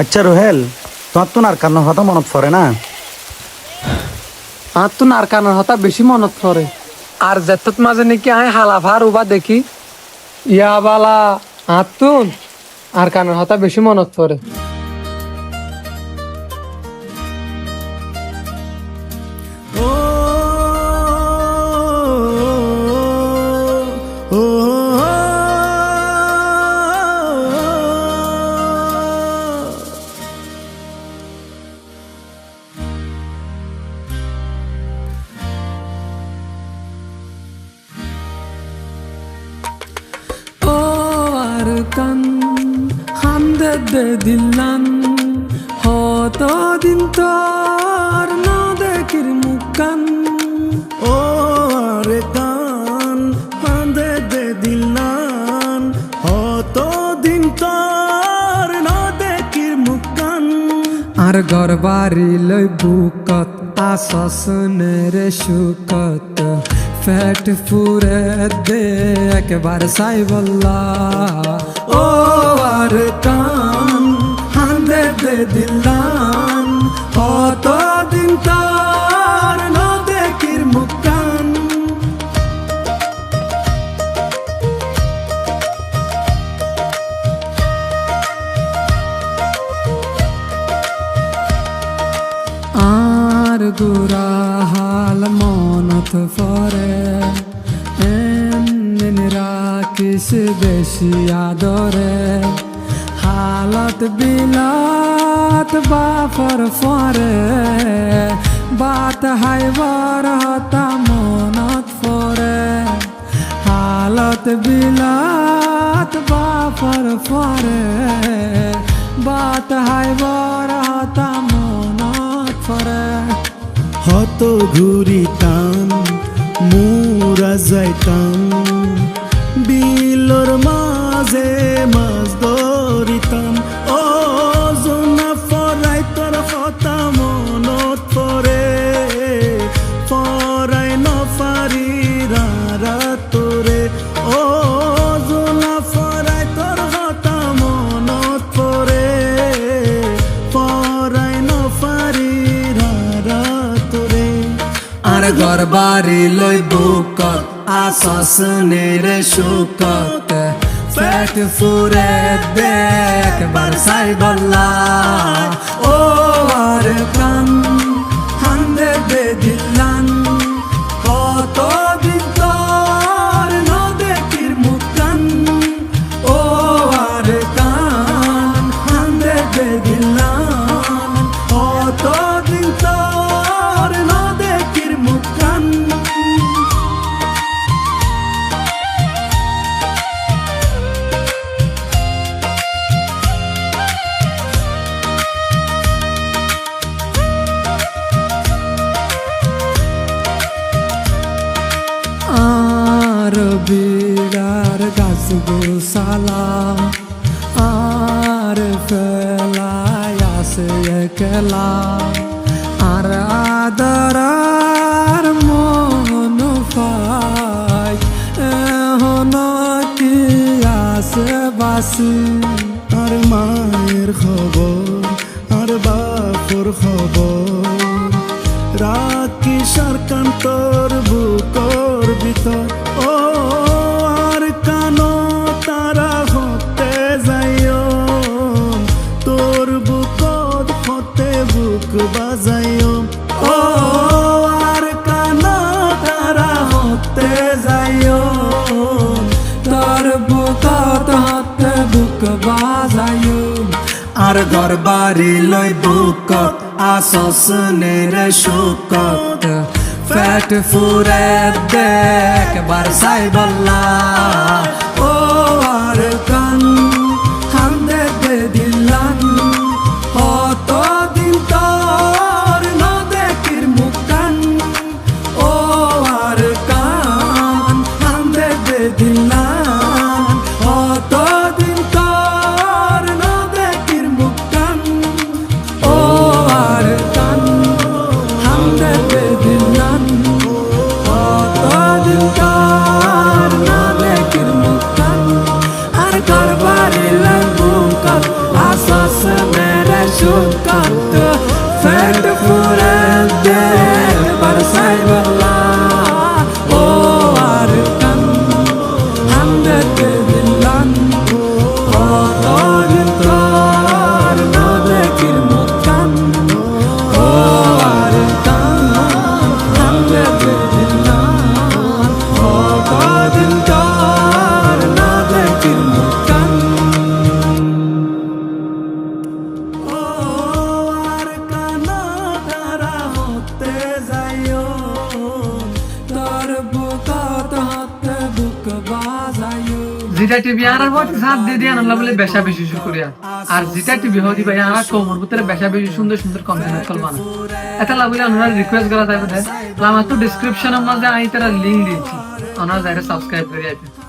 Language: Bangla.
আচ্ছা রোহেল, তোমার তো নার কান্নার কথা মনত পড়ে না? আর তো নার কান্নার কথা বেশি মনত পড়ে। আর যেত মাঝে নাকি আয় হালাফার উবা দেখি ইয়া বালা আতুন আর কান্নার কথা বেশি মনত পড়ে। কান হান্দে দে দিলান হত দিন তোর না দেখির মুখান ও রে কান হান্দে দে দিলান হত দিন তোর না দেখির মুখান আর ঘর বাড়ি লই বুকত আসনের সুকত ফ্যাট ফুরে দে একবার সাই বল্লা ও আর কান হান্দে দে দিলান হত দিন তোর না দেখির মুখান আর গুরা হাল মনত পরে এমন রাখিস বেশি আদরে হালত বিলাত বাফর ফরে বাত হাইবার হতা মনত পরে হালত বিলাত বাফর ফরে বাত হাইবার হতা মনত পরে হত ঘুরিতাম মুরা যাইতাম বিলর মাঝে মাছ ধরিতাম ও জোনা ফরাই তোর কথা মনত পরে ফরাই নফারি রারা তোরে ও জোনা ফরাই তোর কথা মনত পরে ফরাই নফারি রারা তোরে আর ঘর বাড়ি লই বুকত আসনের সুকত ফ্যাট ফুরে দেখ বার সাই বল্লা ও আর কান হান্দে দে দিলান কত দিন তোর না দেখির মুখান ও আর কান হান্দে দে দিলান কত দিন তোর না দেখির মুখান আর বিড়ার গাছ গোসালা আর ফেলায় আসে একলা আর আদরার মন পাই এখন কি আসে বাসি আর মায়ের খবর আর বাপুর খবর রাখি সরকার তোর বুকর ভিতর ও আর কানো তারা হতে যাইও তোর বুকত হতে বুক বাজাইও ও আর কানো তারা হতে যাইও তোর বুকত হতে বুক বাজায়ু আর ঘর বাড়ি লই বুকত আসনের সুকত ফ্যাট ফুরে দেখ বার সাই বল্লা ও আর কান হান্দে দে দিলান কত দিন তোর না দেখির মুখান ও আর কান হান্দে দে দিলান কত দিন তোর না দেখির মুখান ও আর কান হান্দে দে দিলান কত দিন তোর না দেখির যেটা টিভি আর বটি সাথ দিয়ে দিয়ে আনলা বলে বেশা বেশি শুকরিয়া আর যেটা টিভি হদি ভাই আর কোমর ভিতরে বেশা বেশি সুন্দর সুন্দর কন্টেন্ট কল বানা এটা লাগলে আপনারা রিকোয়েস্ট করা যাবে আমার তো ডেসক্রিপশনের মধ্যে আই তারা লিংক দিয়েছি আপনারা যারা সাবস্ক্রাইব করে আইতে